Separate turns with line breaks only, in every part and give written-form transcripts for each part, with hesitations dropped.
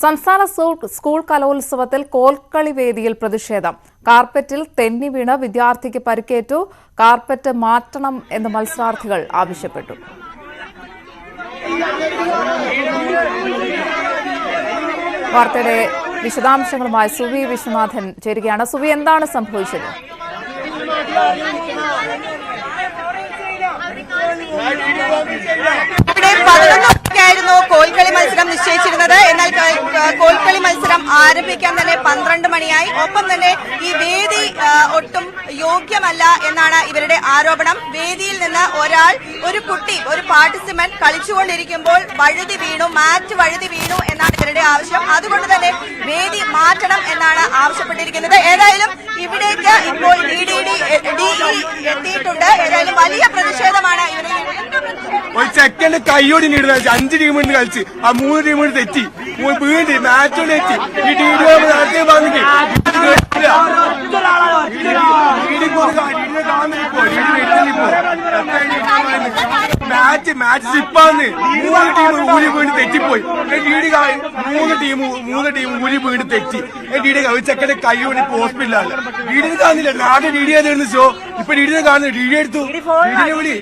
സംസ്ഥാന സ്കൂൾ കലോത്സവത്തിൽ കോൽക്കളി വേദിയിൽ പ്രതിഷേധം. കാർപ്പറ്റിൽ തെന്നി വീണ് വിദ്യാർത്ഥിക്ക് പരിക്കേറ്റു. കാർപ്പറ്റ് മാറ്റണം എന്ന് മത്സരാർത്ഥികൾ ആവശ്യപ്പെട്ടു. വാർത്തയുടെ വിശദാംശങ്ങളുമായി സുവി വിശ്വനാഥൻ ചേരുകയാണ്. സുവി, എന്താണ് സംഭവിച്ചത്?
ായിരുന്നു കോൽക്കളി മത്സരം നിശ്ചയിച്ചിരുന്നത്. എന്നാൽ കോൽക്കളി മത്സരം ആരംഭിക്കാൻ തന്നെ 12 മണിയായി. ഒപ്പം തന്നെ ഈ വേദി ഒട്ടും യോഗ്യമല്ല എന്നാണ് ഇവരുടെ ആരോപണം. വേദിയിൽ നിന്ന് ഒരു കുട്ടി, ഒരു പാർട്ടിസിപ്പന്റ് കളിച്ചുകൊണ്ടിരിക്കുമ്പോൾ മാറ്റ് വഴുതി വീണു എന്നാണ് ഇവരുടെ ആവശ്യം. അതുകൊണ്ട് തന്നെ വേദി മാറ്റണം എന്നാണ് ആവശ്യപ്പെട്ടിരിക്കുന്നത്. ഏതായാലും ഇവിടേക്ക് ഇപ്പോൾ DE എത്തിയിട്ടുണ്ട്. ഏതായാലും വലിയ പ്രതിഷേധമാണ് ഇവരെ.
ഒരു സെക്കൻഡ് കയ്യോടി നീടുന്ന 5 ടീമിൽ കളിച്ച് ആ 3 ടീമിൽ തെറ്റി വീണ്ടും മാച്ച് തെറ്റി. ഈ മാച്ച് സ്ലിപ്പാന്ന് 3 ടീം ഊരി വീണ് തെറ്റിപ്പോയി. 3 ടീം ഊരി വീണ് തെറ്റി. ഒരു സെക്കൻഡ് കയ്യോടി ഹോസ്പിറ്റലാണ്. ഡീഡിനെ കാണുന്നില്ല. നാട് DD ആയിരുന്നു ഷോ. ഇപ്പൊ DD കാണുന്നില്ല. DD എടുത്തു. DD വിളി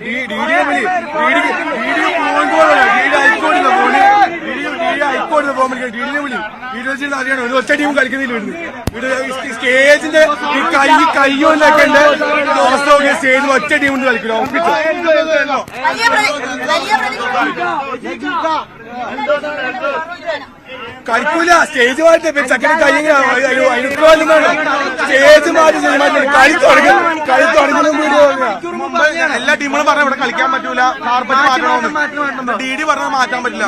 അറിയണം. ഒരു ഒറ്റ ടീം കളിക്കുന്നില്ല. സ്റ്റേജിന്റെ ഈ കയ്യൊക്കെ അവസ്ഥ സ്റ്റേജിൽ ഒറ്റ ടീം കൊണ്ട് കളിക്കില്ല. കളിക്കൂല. സ്റ്റേജ് മാറ്റി ചെക്കൻ കൈ സ്റ്റേജ് മാറ്റി കളി തുടങ്ങുന്ന എല്ലാ ടീമുകളും പറഞ്ഞ ഇവിടെ കളിക്കാൻ പറ്റൂല, കാർപ്പറ്റ് മാറ്റണമെന്ന്. DD പറഞ്ഞാൽ മാറ്റാൻ പറ്റില്ല.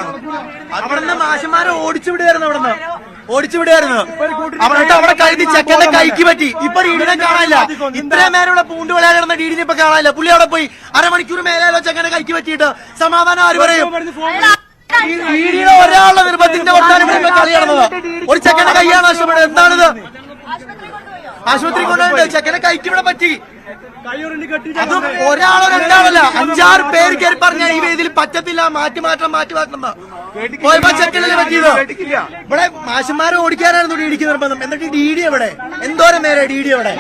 അവിടുന്ന് മാഷന്മാരെ ഓടിച്ചുവിടുകയായിരുന്നു. അവിടെ കഴുതി ചെക്കന്റെ കൈക്ക് പറ്റി. ഇപ്പൊ DD കാണാനില്ല. ഇത്രയും നേരമുള്ള പൂണ്ട് വിളയാടുന്ന DD ഇപ്പൊ കാണാനില്ല. പുള്ളി അവിടെ പോയി അരമണിക്കൂർ മേലാലോ ചെക്കന്റെ കൈക്ക് പറ്റിയിട്ട്. സമാധാനം ആര് പറയും? DD ഒരാളുടെ നിർബന്ധത്തിന്റെ വർത്താനം കളി നടന്നത്. ഒരു ചെക്കന്റെ കൈയാണ് നഷ്ടപ്പെടുന്നത്. എന്താണിത്? ആശുപത്രി കൊണ്ടുപോയി ചെക്കന്റെ കൈക്ക് ഇവിടെ പറ്റി. അത് ഒരാളോ രണ്ടാളല്ല, 5-6 പേര് കയറി പറഞ്ഞ ഈ വേദിയിൽ പറ്റത്തില്ല, മാറ്റണം പോയപ്പോ ചെക്കനല്ലേ പറ്റിയത്. ഇവിടെ മാഷന്മാരെ ഓടിക്കാനായിരുന്നു DDക്ക് നിർബന്ധം. എന്നിട്ട് DD എവിടെ? എന്തോരം നേരെ DD എവിടെ?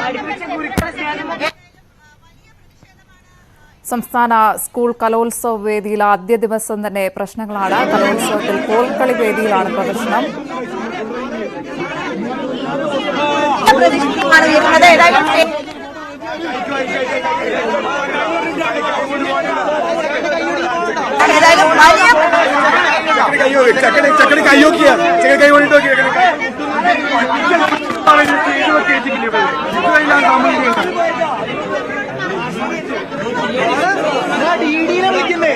സംസ്ഥാന സ്കൂൾ കലോത്സവ വേദിയിൽ ആദ്യ ദിവസം തന്നെ പ്രശ്നങ്ങളാണ്. കലോത്സവത്തിൽ കോൽക്കളി വേദിയിലാണ് പ്രദർശനം.
ചെക്കന് കൈയോക്കിയ കൈ കൊണ്ടിട്ട്
DDനെ വിളിക്കുന്നേ.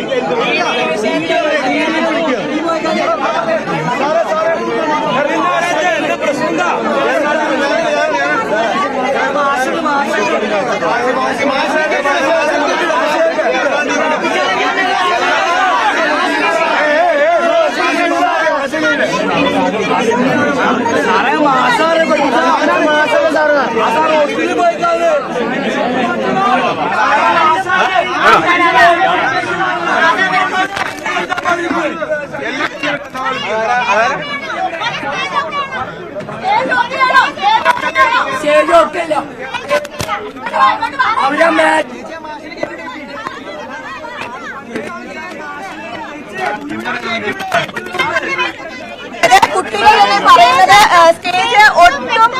കുട്ടികൾ പറയുന്നത് സ്റ്റേജ് ഒട്ടും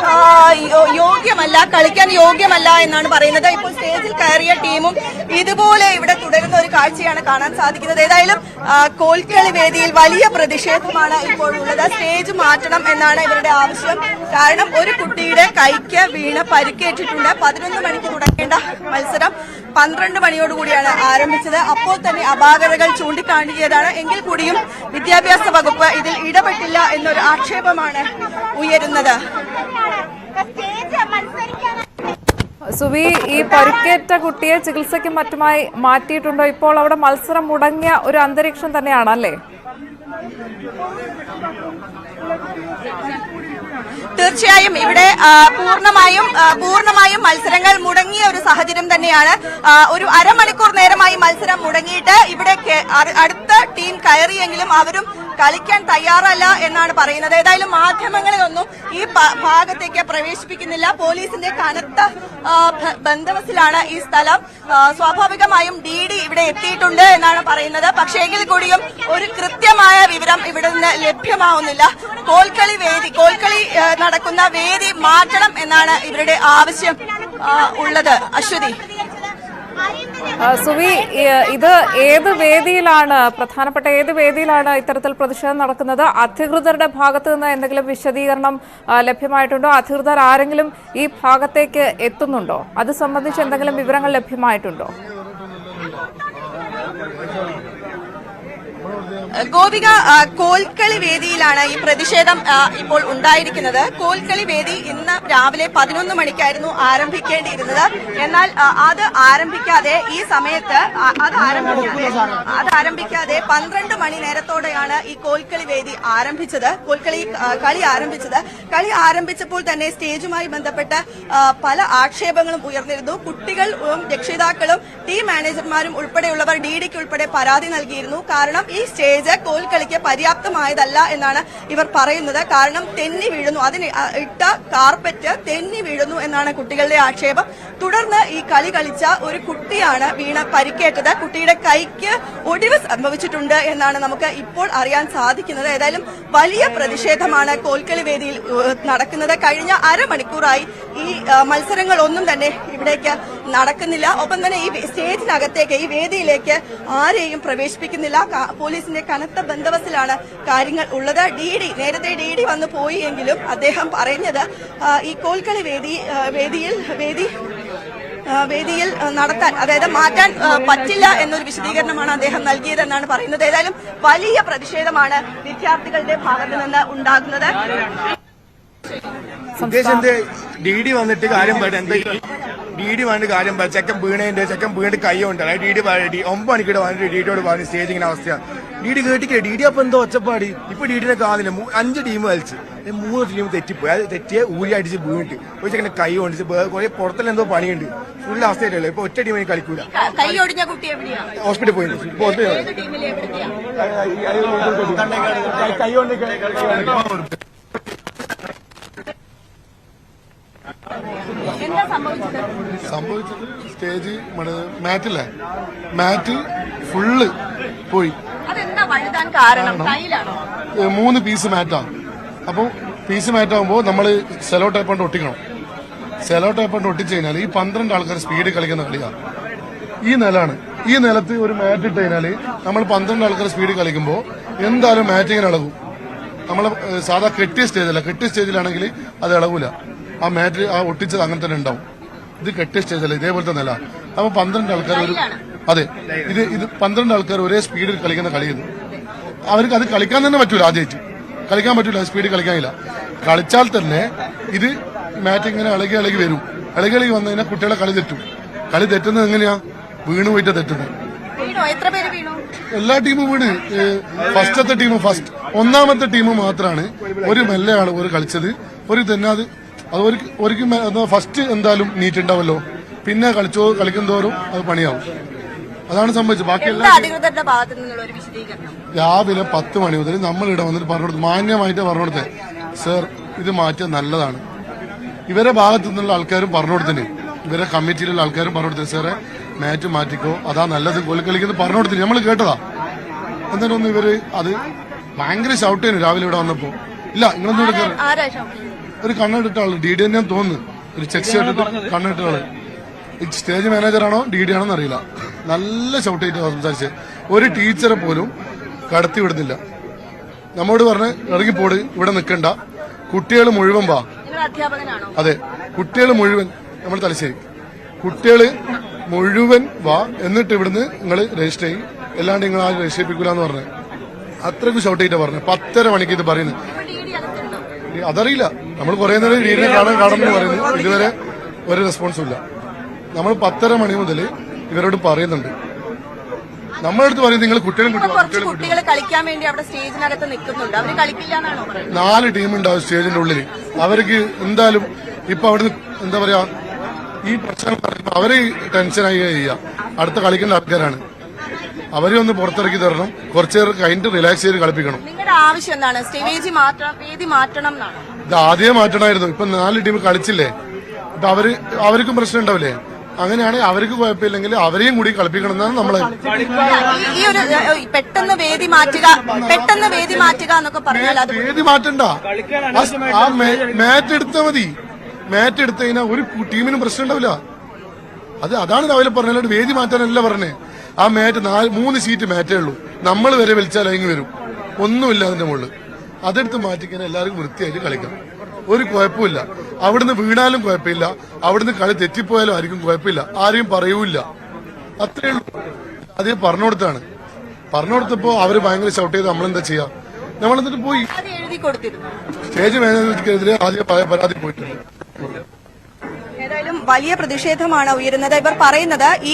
യോഗ്യമല്ല, കളിക്കാൻ യോഗ്യമല്ല എന്നാണ് പറയുന്നത്. ഇപ്പോൾ സ്റ്റേജിൽ കയറിയ ടീമും ഇതുപോലെ ഇവിടെ തുടരുന്ന ഒരു കാഴ്ചയാണ് കാണാൻ സാധിക്കുന്നത്. ഏതായാലും കോൽക്കളി വേദിയിൽ വലിയ പ്രതിഷേധമാണ് ഇപ്പോൾ ഉള്ളത്. സ്റ്റേജ് മാറ്റണം എന്നാണ് ഇവരുടെ ആവശ്യം. കാരണം ഒരു കുട്ടിയുടെ കൈക്ക് വീണ് പരിക്കേറ്റിട്ടുണ്ട്. 11 മണിക്ക് തുടങ്ങേണ്ട മത്സരം 12 മണിയോടുകൂടിയാണ് ആരംഭിച്ചത്. അപ്പോൾ തന്നെ അപാകതകൾ ചൂണ്ടിക്കാണിച്ചതാണ്. എങ്കിൽ കൂടിയും വിദ്യാഭ്യാസ വകുപ്പ് ഇതിൽ ഇടപെട്ടില്ല എന്നൊരു ആക്ഷേപമാണ് ഉയരുന്നത്.
സുവി, ഈ പരിക്കേറ്റ കുട്ടിയെ ചികിത്സയ്ക്കും മറ്റുമായി മാറ്റിയിട്ടുണ്ടോ? ഇപ്പോൾ അവിടെ മത്സരം മുടങ്ങിയ ഒരു അന്തരീക്ഷം തന്നെയാണല്ലേ?
തീർച്ചയായും ഇവിടെ പൂർണ്ണമായും മത്സരങ്ങൾ മുടങ്ങിയ ഒരു സാഹചര്യം തന്നെയാണ്. ഒരു അരമണിക്കൂർ നേരമായി മത്സരം മുടങ്ങിയിട്ട് ഇവിടെ അടുത്ത ടീം കയറിയെങ്കിലും അവരും കളിക്കാൻ തയ്യാറല്ല എന്നാണ് പറയുന്നത്. ഏതായാലും മാധ്യമങ്ങളിലൊന്നും ഈ ഭാഗത്തേക്ക് പ്രവേശിപ്പിക്കുന്നില്ല. പോലീസിന്റെ കനത്ത ബന്ദോബസ്തിലാണ് ഈ സ്ഥലം. സ്വാഭാവികമായും DD ഇവിടെ എത്തിയിട്ടുണ്ട് എന്നാണ് പറയുന്നത്. പക്ഷേ എങ്കിൽ കൂടിയും ഒരു കൃത്യമായ വിവരം ഇവിടെ നിന്ന് ലഭ്യമാവുന്നില്ല. കോൽക്കളി നടക്കുന്ന വേദി മാറ്റണം എന്നാണ് ഇവരുടെ ആവശ്യം ഉള്ളത്. അശ്വതി,
സുവി, ഇത് ഏത് വേദിയിലാണ്, പ്രധാനപ്പെട്ട ഏത് വേദിയിലാണ് ഇത്തരത്തിൽ പ്രതിഷേധം നടക്കുന്നത്? അധികൃതരുടെ ഭാഗത്ത് നിന്ന് എന്തെങ്കിലും വിശദീകരണം ലഭ്യമായിട്ടുണ്ടോ? അധികൃതർ ആരെങ്കിലും ഈ ഭാഗത്തേക്ക് എത്തുന്നുണ്ടോ? അത് സംബന്ധിച്ച് എന്തെങ്കിലും വിവരങ്ങൾ ലഭ്യമായിട്ടുണ്ടോ?
ഗോപിക, കോൽക്കളി വേദിയിലാണ് ഈ പ്രതിഷേധം ഇപ്പോൾ ഉണ്ടായിരിക്കുന്നത്. കോൽക്കളി വേദി ഇന്ന് രാവിലെ 11 മണിക്കായിരുന്നു ആരംഭിക്കേണ്ടിയിരുന്നത്. എന്നാൽ അത് ആരംഭിക്കാതെ ഈ സമയത്ത് അത് ആരംഭിക്കാതെ 12 മണി നേരത്തോടെയാണ് ഈ കോൽക്കളി വേദി ആരംഭിച്ചത്. കളി ആരംഭിച്ചപ്പോൾ തന്നെ സ്റ്റേജുമായി ബന്ധപ്പെട്ട് പല ആക്ഷേപങ്ങളും ഉയർന്നിരുന്നു. കുട്ടികളും രക്ഷിതാക്കളും ടീം മാനേജർമാരും ഉൾപ്പെടെയുള്ളവർ DDക്ക് ഉൾപ്പെടെ പരാതി നൽകിയിരുന്നു. കാരണം ഈ സ്റ്റേജ് കോൽക്കളിക്ക് പര്യാപ്തമായതല്ല എന്നാണ് ഇവർ പറയുന്നത്. കാരണം തെന്നി വീഴുന്നു, അതിന് ഇട്ട കാർപ്പറ്റ് തെന്നി വീഴുന്നു എന്നാണ് കുട്ടികളുടെ ആക്ഷേപം. തുടർന്ന് ഈ കളി കളിച്ച ഒരു കുട്ടിയാണ് പരിക്കേറ്റത്. കുട്ടിയുടെ കൈക്ക് ഒടിവ് സംഭവിച്ചിട്ടുണ്ട് എന്നാണ് നമുക്ക് ഇപ്പോൾ അറിയാൻ സാധിക്കുന്നത്. ഏതായാലും വലിയ പ്രതിഷേധമാണ് കോൽക്കളി വേദിയിൽ നടക്കുന്നത്. കഴിഞ്ഞ അരമണിക്കൂറായി ഈ മത്സരങ്ങളൊന്നും തന്നെ ഇവിടേക്ക് നടക്കുന്നില്ല. ഒപ്പം തന്നെ ഈ സ്റ്റേജിനകത്തേക്ക്, ഈ വേദിയിലേക്ക് ആരെയും പ്രവേശിപ്പിക്കുന്നില്ല. പോലീസിന്റെ കനത്ത ബന്ദോബസ്തിലാണ് കാര്യങ്ങൾ ഉള്ളത്. നേരത്തെ DD വന്നു പോയി എങ്കിലും അദ്ദേഹം പറഞ്ഞത് ഈ കോൽക്കളി വേദിയിൽ നടത്താൻ, അതായത് മാറ്റാൻ പറ്റില്ല എന്നൊരു വിശദീകരണമാണ് അദ്ദേഹം നൽകിയതെന്നാണ് പറയുന്നത്. ഏതായാലും വലിയ പ്രതിഷേധമാണ് വിദ്യാർത്ഥികളുടെ ഭാഗത്തു നിന്ന് ഉണ്ടാകുന്നത്.
DD വന്നിട്ട് കാര്യം പറയാം. DD വന്നിട്ട് കാര്യം പറയാം. ചെക്കൻ വീണിട്ട് കൈയുണ്ട്. DD 9 മണിക്കൂടെ വന്നിട്ട് DDയോട് പറഞ്ഞു സ്റ്റേജ് ഇങ്ങനെ അവസ്ഥയാണ്. DD കേട്ടിക്കില്ല. DD അപ്പൊ എന്തോ ഒച്ചപ്പാടി. ഇപ്പൊ DDനെ കാണുന്നില്ല. 5 ടീം കളിച്ച് 3 ടീം തെറ്റിപ്പോയി. അത് തെറ്റിയെ ഊരി അടിച്ച് വീണിട്ട് ഒരു ചെക്കന്റെ കൈ കൊണ്ട് കുറെ പുറത്തെല്ലാം എന്തോ പണിയുണ്ട്. ഫുൾ അവസ്ഥയായിട്ടല്ലോ. ഇപ്പൊ ഒറ്റ ടീമിന് കളിക്കൂല. ഹോസ്പിറ്റലിൽ പോയി. കൈ കൊണ്ട്
സംഭവിച്ചത് സ്റ്റേജ് മാറ്റില്ലേ, മാറ്റ് ഫുള്ള് പോയി. 3 പീസ് മാറ്റാണ്. അപ്പോൾ പീസ് മാറ്റാകുമ്പോൾ നമ്മൾ സെലോ ടേപ്പ് കൊണ്ട് ഒട്ടിക്കണം. സെലോ ടേപ്പ് കൊണ്ട് ഒട്ടിച്ചു കഴിഞ്ഞാൽ ഈ 12 ആൾക്കാർ സ്പീഡ് കളിക്കുന്ന കളിയാണ്. ഈ നിലാണ്. ഈ നിലത്ത് ഒരു മാറ്റ് ഇട്ട് കഴിഞ്ഞാൽ നമ്മൾ 12 ആൾക്കാർ സ്പീഡ് കളിക്കുമ്പോൾ എന്തായാലും മാറ്റ് ഇങ്ങനെ ഇളകും. നമ്മൾ സാധാ കെട്ടിയ സ്റ്റേജിലാണെങ്കിൽ അത് ഇളകൂല. ആ മാറ്റ് ആ ഒട്ടിച്ചത് അങ്ങനെ തന്നെ ഉണ്ടാവും. ഇത് കെട്ടിയ സ്റ്റേജല്ല, ഇതേപോലത്തെ നില. അപ്പൊ 12 ആൾക്കാർ അതെ, ഇത് 12 ആൾക്കാർ ഒരേ സ്പീഡിൽ കളിക്കുന്ന കളിയത്. അവർക്ക് അത് കളിക്കാൻ തന്നെ പറ്റൂല. ആദ്യമായിട്ട് കളിക്കാൻ പറ്റൂല, സ്പീഡിൽ കളിക്കാനില്ല. കളിച്ചാൽ തന്നെ ഇത് മാറ്റ് ഇങ്ങനെ ഇളകി വരും. ഇളകി വന്നു കഴിഞ്ഞാൽ കുട്ടികളെ കളി തെറ്റും. കളി തെറ്റുന്നത് എങ്ങനെയാ? വീണ് പോയിട്ട് തെറ്റുന്നത്. എല്ലാ ടീമും വീണ്. ഫസ്റ്റത്തെ ടീം ഒന്നാമത്തെ ടീം മാത്രമാണ് ഒരു മെല്ലയാണ് ഒരു കളിച്ചത്. ഒരു തന്നെ അത് ഒരിക്കലും ഫസ്റ്റ് എന്തായാലും നീറ്റ് ഉണ്ടാവല്ലോ. പിന്നെ കളിക്കുന്നതോറും അത് പണിയാവും. അതാണ് സംഭവിച്ചത്. ബാക്കിയെല്ലാം രാവിലെ 10 മണി മുതൽ നമ്മൾ ഇവിടെ വന്നിട്ട് പറഞ്ഞു മാന്യമായിട്ട് പറഞ്ഞു കൊടുത്തേ, സർ ഇത് മാറ്റിയത് നല്ലതാണ്. ഇവരെ ഭാഗത്തു നിന്നുള്ള ആൾക്കാരും പറഞ്ഞു കൊടുത്തിന്, ഇവരെ കമ്മിറ്റിയിലുള്ള ആൾക്കാരും പറഞ്ഞു കൊടുത്തേ, സാറെ മാറ്റ് മാറ്റിക്കോ, അതാ നല്ലത് കളിക്കുന്നത് പറഞ്ഞു കൊടുത്തിന്. നമ്മൾ കേട്ടതാ. എന്നാലും ഇവര് അത് ഭയങ്കര ഷൗട്ട് ചെയ്യുന്നു രാവിലെ ഇവിടെ വന്നപ്പോ. ഇല്ല, ഇങ്ങളൊന്നും ഒരു കണ്ണിട്ട ആള് DD തന്നെയാ തോന്നുന്നു. ഒരു ചെക്ക് ഷർട്ട് കണ്ണിട്ട ആള് സ്റ്റേജ് മാനേജറാണോ DD ആണോന്ന് അറിയില്ല. നല്ല ഷൗട്ട് ചെയ്തിട്ട് സംസാരിച്ച് ഒരു ടീച്ചറെ പോലും കടത്തി വിടുന്നില്ല. നമ്മോട് പറഞ്ഞ് ഇറങ്ങിപ്പോട്, ഇവിടെ നിൽക്കണ്ട, കുട്ടികൾ മുഴുവൻ വാ. അതെ, കുട്ടികൾ മുഴുവൻ, നമ്മൾ തലശ്ശേരി, കുട്ടികൾ മുഴുവൻ വാ, എന്നിട്ട് ഇവിടുന്ന് നിങ്ങൾ രജിസ്റ്റർ ചെയ്യും, അല്ലാണ്ട് നിങ്ങൾ ആരും രജിസ്റ്റർ ചെയ്യിപ്പിക്കൂലെന്ന് പറഞ്ഞു. അത്രയ്ക്ക് ഷൗട്ട് ചെയ്തിട്ട് പറഞ്ഞു. 10:30 മണിക്ക് ഇത് പറയുന്നത്. അതറിയില്ല. നമ്മൾ കുറെ നേരം DDനെ കാണുമെന്ന് പറയുന്നു. ഇതുവരെ ഒരു റെസ്പോൺസും ഇല്ല. നമ്മൾ 10:30 മണി മുതൽ ഇവരോട് പറയുന്നുണ്ട്. നമ്മളടുത്ത് പറയും നിങ്ങൾ
കുട്ടികളെ കളിക്കാൻ വേണ്ടി അവിടെ സ്റ്റേജിനകത്ത് നിൽക്കുന്നുണ്ട്. അവർ കളിക്കില്ല എന്നാണോ പറയുന്നത്?
4 ടീമുണ്ടാവും സ്റ്റേജിന്റെ ഉള്ളിൽ. അവർക്ക് എന്തായാലും ഇപ്പൊ അവിടുന്ന് എന്താ പറയാ, ഈ പ്രശ്നം അവര് ടെൻഷനായി ചെയ്യുക. അടുത്ത കളിക്കേണ്ട ആൾക്കാരാണ്. അവരെ ഒന്ന് പുറത്തിറക്കി തരണം. കുറച്ചേരം കഴിഞ്ഞിട്ട് റിലാക്സ് ചെയ്ത് കളിപ്പിക്കണം.
നിങ്ങളുടെ ആവശ്യം എന്താണ്? സ്റ്റേജ് മാറ്റണം, വേദി മാറ്റണം എന്നാണ്.
ഇത് ആദ്യമേ മാറ്റണമായിരുന്നു. ഇപ്പൊ 4 ടീം കളിച്ചില്ലേ, ഇപ്പൊ അവർക്കും പ്രശ്നം ഉണ്ടാവില്ലേ? അങ്ങനെയാണെങ്കിൽ അവർക്ക് കുഴപ്പമില്ലെങ്കിൽ അവരെയും കൂടി കളിപ്പിക്കണം എന്നാണ് നമ്മളെ.
ഈ ഒരു പെട്ടെന്ന് വേദി മാറ്റുക എന്നൊക്കെ പറഞ്ഞാൽ അത്
വേദി മാറ്റണ്ട, ആ മാറ്റ് എടുത്താൽ മതി. മാറ്റ് എടുത്തു കഴിഞ്ഞാൽ ഒരു ടീമിനും പ്രശ്നം ഉണ്ടാവില്ല. അതാണ് രാവിലെ പറഞ്ഞാൽ വേദി മാറ്റാനല്ല പറഞ്ഞേ. ആ മാറ്റ് 3 സീറ്റ് മാറ്റേ ഉള്ളൂ. നമ്മൾ വരെ വലിച്ചാൽ അതിങ്ങ് വരും, ഒന്നുമില്ല അതിന്റെ മുകളിൽ. അതെടുത്ത് മാറ്റിക്കാൻ എല്ലാവർക്കും വൃത്തിയായിട്ട് കളിക്കാം, ഒരു കുഴപ്പമില്ല. അവിടുന്ന് വീണാലും കുഴപ്പമില്ല, അവിടുന്ന് കളി തെറ്റിപ്പോയാലും ആർക്കും കുഴപ്പമില്ല, ആരെയും പറയൂല. അത്രേ ഉള്ളൂ. അതേ പറഞ്ഞുകൊടുത്താണ്. പറഞ്ഞുകൊടുത്തപ്പോ അവര് ഭയങ്കര ഷൗട്ട് ചെയ്ത് നമ്മളെന്താ ചെയ്യാ? നമ്മളെന്നിട്ട് പോയി
എഴുതി കൊടുത്തിരുന്നു.
സ്റ്റേജ് മാനേജർക്കെതിരെ ആദ്യം പരാതി പോയിട്ടുണ്ട്.
ഏതായാലും വലിയ പ്രതിഷേധമാണ് ഉയരുന്നത്. ഇവർ പറയുന്നത് ഈ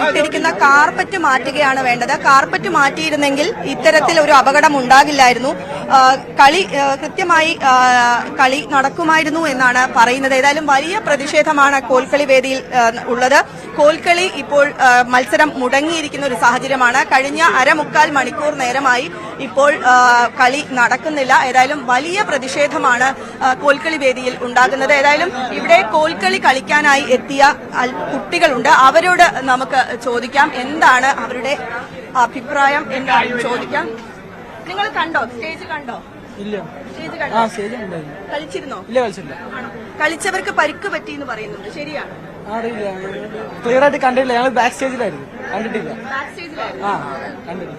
ഇട്ടിരിക്കുന്ന കാർപ്പറ്റ് മാറ്റുകയാണ് വേണ്ടത്. കാർപ്പറ്റ് മാറ്റിയിരുന്നെങ്കിൽ ഇത്തരത്തിൽ ഒരു അപകടം ഉണ്ടാകില്ലായിരുന്നു, കൃത്യമായി കളി നടക്കുമായിരുന്നു എന്നാണ് പറയുന്നത്. ഏതായാലും വലിയ പ്രതിഷേധമാണ് കോൽക്കളി വേദിയിൽ ഉള്ളത്. കോൽക്കളി ഇപ്പോൾ മത്സരം മുടങ്ങിയിരിക്കുന്ന ഒരു സാഹചര്യമാണ്. കഴിഞ്ഞ 1/4 മണിക്കൂർ നേരമായി ഇപ്പോൾ കളി നടക്കുന്നില്ല. ഏതായാലും വലിയ പ്രതിഷേധമാണ് കോൽക്കളി വേദിയിൽ ഉണ്ടാകുന്നത്. ഏതായാലും ഇവിടെ കോൽക്കളി കളിക്കാനായി എത്തിയ കുട്ടികളുണ്ട്. അവരോട് നമുക്ക് ചോദിക്കാം എന്താണ് അവരുടെ അഭിപ്രായം എന്താണെന്ന് ചോദിക്കാം. നിങ്ങൾ കണ്ടോ? സ്റ്റേജ് കണ്ടോ?
ഇല്ല.
സ്റ്റേജ് കണ്ടോ? കളിച്ചിരുന്നോ?
ഇല്ല, കളിച്ചില്ല.
കളിച്ചവർക്ക് പരിക്ക് പറ്റി എന്ന് പറയുന്നുണ്ട്, ശരിയാണ്?
അറിയില്ല, ക്ലിയർ ആയിട്ട് കണ്ടിട്ടില്ല. ഞങ്ങൾ ബാക്ക് സ്റ്റേജിലായിരുന്നു, കണ്ടിട്ടില്ല.
ബാക്ക് സ്റ്റേജിലായിരുന്നു.
ആ, കണ്ടില്ല.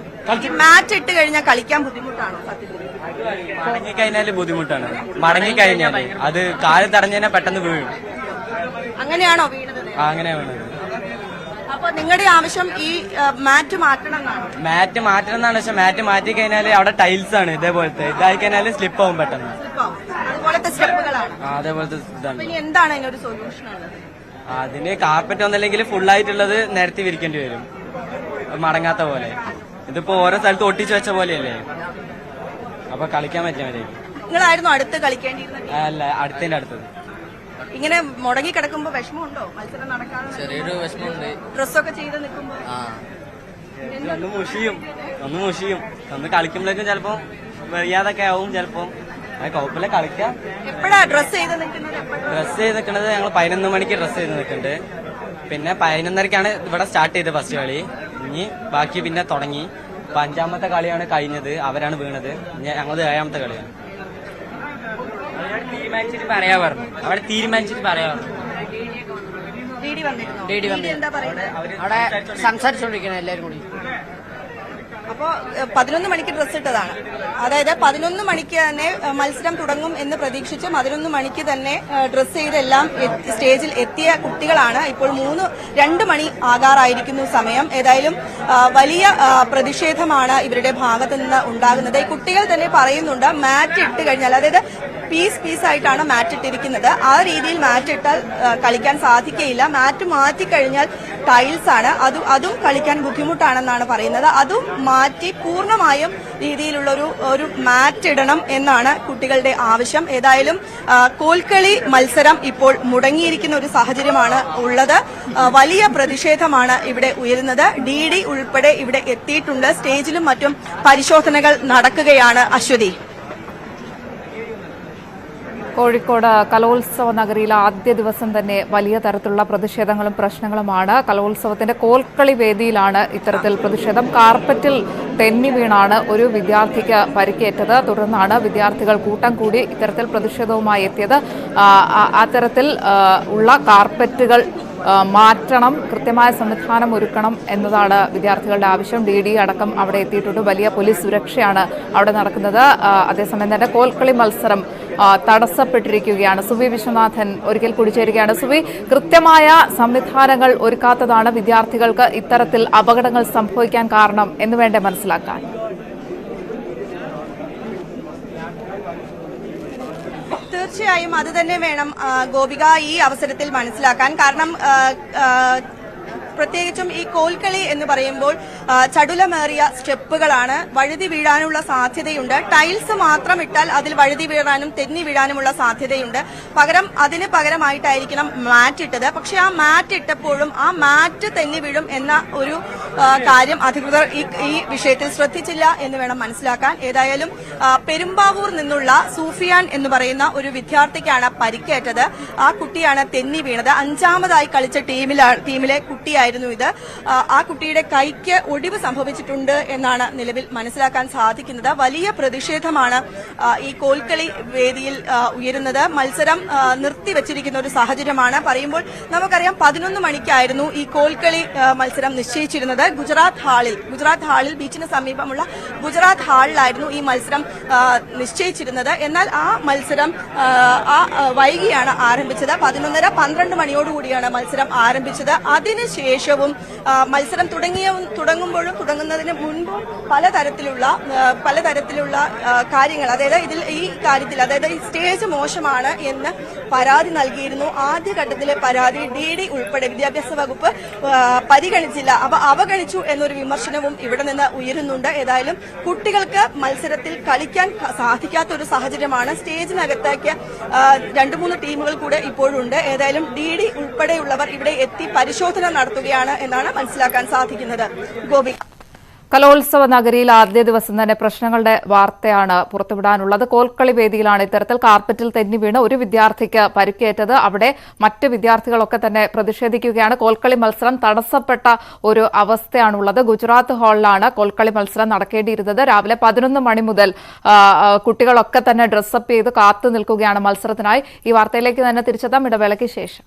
മാച്ച് ഇട്ട് കഴിഞ്ഞാൽ കളിക്കാൻ ബുദ്ധിമുട്ടാണോ?
മടങ്ങിക്കഴിഞ്ഞാല് ബുദ്ധിമുട്ടാണ്. മടങ്ങിക്കഴിഞ്ഞാല് അത് കാല് തടഞ്ഞാൽ പെട്ടെന്ന് വീഴും.
അങ്ങനെയാണോ വീണത്?
അങ്ങനെ വീണത്.
അപ്പൊ നിങ്ങളുടെ ആവശ്യം ഈ മാറ്റ് മാറ്റണം എന്നാണ്?
മാറ്റ് മാറ്റണം എന്നാണ്. പക്ഷെ മാറ്റ് മാറ്റി കഴിഞ്ഞാല് അവിടെ ടൈൽസ് ആണ് ഇതേപോലത്തെ. ഇതായി കഴിഞ്ഞാല് സ്ലിപ്പ് ആവും പെട്ടെന്ന്.
അതുപോലത്തെ സ്റ്റെപ്പുകളാണ്.
അതേപോലത്തെ ഇതാണ്.
ഇനി എന്താണ് അതിനൊരു സൊല്യൂഷൻ ഉള്ളത്?
അതിന് കാർപ്പറ്റ് ഒന്നല്ലെങ്കിൽ ഫുള്ളായിട്ടുള്ളത് നിരത്തി വിരിക്കേണ്ടി വരും, മടങ്ങാത്ത പോലെ. ഇതിപ്പോ ഓരോ സ്ഥലത്ത് ഒട്ടിച്ചു വെച്ച പോലെയല്ലേ, അപ്പൊ കളിക്കാൻ പറ്റിയ മതി.
നിങ്ങളായിരുന്നു അടുത്ത് കളിക്കേണ്ടിയിരുന്നത്?
അല്ല, അടുത്തതിന്റെ അടുത്തത്.
ഇങ്ങനെ മുടങ്ങി കിടക്കുമ്പോ വിഷമമുണ്ടോ? മത്സരം നടക്കാതെ
ചെറിയൊരു വിഷമമുണ്ട്.
ഡ്രസ്സൊക്കെ ചെയ്ത് നിൽക്കുമ്പോ
ഒന്ന് മുഷിയും. ഒന്ന് കളിക്കുമ്പോഴേക്കും ചിലപ്പോ വയ്യാതൊക്കെ ആവും. ചിലപ്പോ അത് കുഴപ്പമില്ല, കളിക്കാം.
എപ്പോഴാ ഡ്രസ് ചെയ്ത് നിൽക്കുന്നത്?
ഡ്രസ് ചെയ്ത് നിൽക്കുന്നത് ഞങ്ങൾ 11 മണിക്ക് ഡ്രസ് ചെയ്ത് നിൽക്കുന്നുണ്ട്. പിന്നെ 11:30ക്കാണ് ഇവിടെ സ്റ്റാർട്ട് ചെയ്തത് ഫസ്റ്റ് കളി. ഇനി ബാക്കി പിന്നെ തുടങ്ങി. 5ാമത്തെ കളിയാണ് കഴിഞ്ഞത്, അവരാണ് വീണത്. ഞങ്ങളത് 7ാമത്തെ കളിയാണ്. തീരുമാനിച്ചിട്ട് പറയാ പറഞ്ഞു. അവിടെ തീരുമാനിച്ചിട്ട് പറയാ പറഞ്ഞു.
എന്താ പറയുന്നത്?
അവിടെ സംസാരിച്ചോണ്ടിരിക്കണം എല്ലാരും കൂടി.
അപ്പോ 11 മണിക്ക് ഡ്രസ് ഇട്ടതാണ്. അതായത് 11 മണിക്ക് തന്നെ മത്സരം തുടങ്ങും എന്ന് പ്രതീക്ഷിച്ച് 11 മണിക്ക് തന്നെ ഡ്രസ് ചെയ്തെല്ലാം സ്റ്റേജിൽ എത്തിയ കുട്ടികളാണ്. ഇപ്പോൾ 2 മണി ആകാറായിരിക്കുന്നു സമയം. ഏതായാലും വലിയ പ്രതിഷേധമാണ് ഇവരുടെ ഭാഗത്ത് നിന്ന് ഉണ്ടാകുന്നത്. ഈ കുട്ടികൾ തന്നെ പറയുന്നുണ്ട് മാറ്റ് ഇട്ട് കഴിഞ്ഞാൽ, അതായത് പീസ് ആയിട്ടാണ് മാറ്റ് ഇട്ടിരിക്കുന്നത്. ആ രീതിയിൽ മാറ്റ് ഇട്ടാൽ കളിക്കാൻ സാധിക്കയില്ല. മാറ്റ് മാറ്റിക്കഴിഞ്ഞാൽ ടൈൽസ് ആണ്, അതും കളിക്കാൻ ബുദ്ധിമുട്ടാണെന്നാണ് പറയുന്നത്. അതും മാറ്റി പൂർണ്ണമായും രീതിയിലുള്ള ഒരു മാറ്റ് ഇടണം എന്നാണ് കുട്ടികളുടെ ആവശ്യം. ഏതായാലും കോൽക്കളി മത്സരം ഇപ്പോൾ മുടങ്ങിയിരിക്കുന്ന ഒരു സാഹചര്യമാണ് ഉള്ളത്. വലിയ പ്രതിഷേധമാണ് ഇവിടെ ഉയരുന്നത്. DD ഉൾപ്പെടെ ഇവിടെ എത്തിയിട്ടുണ്ട്. സ്റ്റേജിലും മറ്റും പരിശോധനകൾ നടക്കുകയാണ്. അശ്വതി,
കോഴിക്കോട് കലോത്സവ നഗരിയിലെ ആദ്യ ദിവസം തന്നെ വലിയ തരത്തിലുള്ള പ്രതിഷേധങ്ങളും പ്രശ്നങ്ങളുമാണ്. കലോത്സവത്തിന്റെ കോൽക്കളി വേദിയിലാണ് ഇത്തരത്തിൽ പ്രതിഷേധം. കാർപ്പറ്റിൽ തെന്നി വീണാണ് ഒരു വിദ്യാർത്ഥിക്ക് പരിക്കേറ്റത്. തുടർന്നാണ് വിദ്യാർത്ഥികൾ കൂട്ടം കൂടി ഇത്തരത്തിൽ പ്രതിഷേധവുമായി എത്തിയത്. അത്തരത്തിൽ ഉള്ള കാർപ്പറ്റുകൾ മാറ്റണം, കൃത്യമായ സംവിധാനം ഒരുക്കണം എന്നതാണ് വിദ്യാർത്ഥികളുടെ ആവശ്യം. DD അടക്കം അവിടെ എത്തിയിട്ടുണ്ട്. വലിയ പോലീസ് സുരക്ഷയാണ് അവിടെ നടക്കുന്നത്. അതേസമയം തന്നെ കോൽക്കളി മത്സരം തടസ്സപ്പെട്ടിരിക്കുകയാണ്. സുവി വിശ്വനാഥൻ ഒരിക്കൽ കൂടി ചേരുകയാണ്. സുവി, കൃത്യമായ സംവിധാനങ്ങൾ ഒരുക്കാത്തതാണ് വിദ്യാർത്ഥികൾക്ക് ഇത്തരത്തിൽ അപകടങ്ങൾ സംഭവിക്കാൻ കാരണം എന്ന് വേണ്ടേ മനസ്സിലാക്കാൻ?
തീർച്ചയായും അത് തന്നെ വേണം ഗോപിക ഈ അവസരത്തിൽ മനസ്സിലാക്കാൻ. കാരണം പ്രത്യേകിച്ചും ഈ കോൽക്കളി എന്ന് പറയുമ്പോൾ ചടുലമേറിയ സ്റ്റെപ്പുകളാണ്. വഴുതി വീഴാനുള്ള സാധ്യതയുണ്ട്. ടൈൽസ് മാത്രം ഇട്ടാൽ അതിൽ വഴുതി വീഴാനും തെന്നി വീഴാനുമുള്ള സാധ്യതയുണ്ട്. അതിന് പകരമായിട്ടായിരിക്കണം മാറ്റ് ഇട്ടത്. പക്ഷെ ആ മാറ്റ് ഇട്ടപ്പോഴും ആ മാറ്റ് തെന്നി വീഴും എന്ന ഒരു കാര്യം അധികൃതർ ഈ വിഷയത്തിൽ ശ്രദ്ധിച്ചില്ല എന്ന് വേണം മനസ്സിലാക്കാൻ. ഏതായാലും പെരുമ്പാവൂർ നിന്നുള്ള സൂഫിയാൻ എന്ന് പറയുന്ന ഒരു വിദ്യാർത്ഥിക്കാണ് പരിക്കേറ്റത്. ആ കുട്ടിയാണ് തെന്നി വീണത്. 5ാമതായി കളിച്ച ടീമിലെ കുട്ടിയായിരുന്നു ഇത്. ആ കുട്ടിയുടെ കൈക്ക് ഒടിവ് സംഭവിച്ചിട്ടുണ്ട് എന്നാണ് നിലവിൽ മനസ്സിലാക്കാൻ സാധിക്കുന്നത്. വലിയ പ്രതിഷേധമാണ് ഈ കോൽക്കളി വേദിയിൽ ഉയരുന്നത്. മത്സരം നിർത്തിവച്ചിരിക്കുന്ന ഒരു സാഹചര്യമാണ്. പറയുമ്പോൾ നമുക്കറിയാം 11 മണിക്കായിരുന്നു ഈ കോൽക്കളി മത്സരം നിശ്ചയിച്ചിരുന്നത്. ഗുജറാത്ത് ഹാളിൽ ബീച്ചിന് സമീപമുള്ള ഗുജറാത്ത് ഹാളിലായിരുന്നു ഈ മത്സരം നിശ്ചയിച്ചിരുന്നത്. എന്നാൽ ആ മത്സരം വൈകിയാണ് ആരംഭിച്ചത്. 11:30-12 മണിയോടുകൂടിയാണ് മത്സരം ആരംഭിച്ചത്. അതിനുശേഷവും മത്സരം തുടങ്ങുമ്പോഴും തുടങ്ങുന്നതിന് മുൻപും പലതരത്തിലുള്ള കാര്യങ്ങൾ, അതായത് ഈ കാര്യത്തിൽ ഈ സ്റ്റേജ് മോശമാണ് എന്ന് പരാതി നൽകിയിരുന്നു. ആദ്യഘട്ടത്തിലെ പരാതി DD ഉൾപ്പെടെ വിദ്യാഭ്യാസ വകുപ്പ് പരിഗണിച്ചില്ല, അവഗണിച്ചു എന്നൊരു വിമർശനവും ഇവിടെ നിന്ന് ഉയരുന്നുണ്ട്. ഏതായാലും കുട്ടികൾക്ക് മത്സരത്തിൽ കളിക്കാൻ സാധിക്കാത്ത ഒരു സാഹചര്യമാണ്. സ്റ്റേജിനകത്തേക്ക് 2-3 ടീമുകൾ കൂടെ ഇപ്പോഴുണ്ട്. ഏതായാലും DD ഉൾപ്പെടെയുള്ളവർ ഇവിടെ എത്തി പരിശോധന നടത്തുകയാണ് എന്നാണ് മനസ്സിലാക്കാൻ സാധിക്കുന്നത്. ഗോപി,
കലോത്സവ നഗരിയിൽ ആദ്യ ദിവസം തന്നെ പ്രശ്നങ്ങളുടെ വാർത്തയാണ് പുറത്തുവിടാനുള്ളത്. കോൽക്കളി വേദിയിലാണ് ഇത്തരത്തിൽ കാർപ്പറ്റിൽ തെന്നി വീണ് ഒരു വിദ്യാർത്ഥിക്ക് പരിക്കേറ്റത്. അവിടെ മറ്റ് വിദ്യാർത്ഥികളൊക്കെ തന്നെ പ്രതിഷേധിക്കുകയാണ്. കോൽക്കളി മത്സരം തടസ്സപ്പെട്ട ഒരു അവസ്ഥയാണുള്ളത്. ഗുജറാത്ത് ഹാളിലാണ് കോൽക്കളി മത്സരം നടക്കേണ്ടിയിരുന്നത്. രാവിലെ 11 മണി മുതൽ കുട്ടികളൊക്കെ തന്നെ ഡ്രസ്സപ്പ് ചെയ്ത് കാത്തു നിൽക്കുകയാണ് മത്സരത്തിനായി. ഈ വാർത്തയിലേക്ക് തന്നെ തിരിച്ചെത്താം ഇടവേളയ്ക്ക് ശേഷം.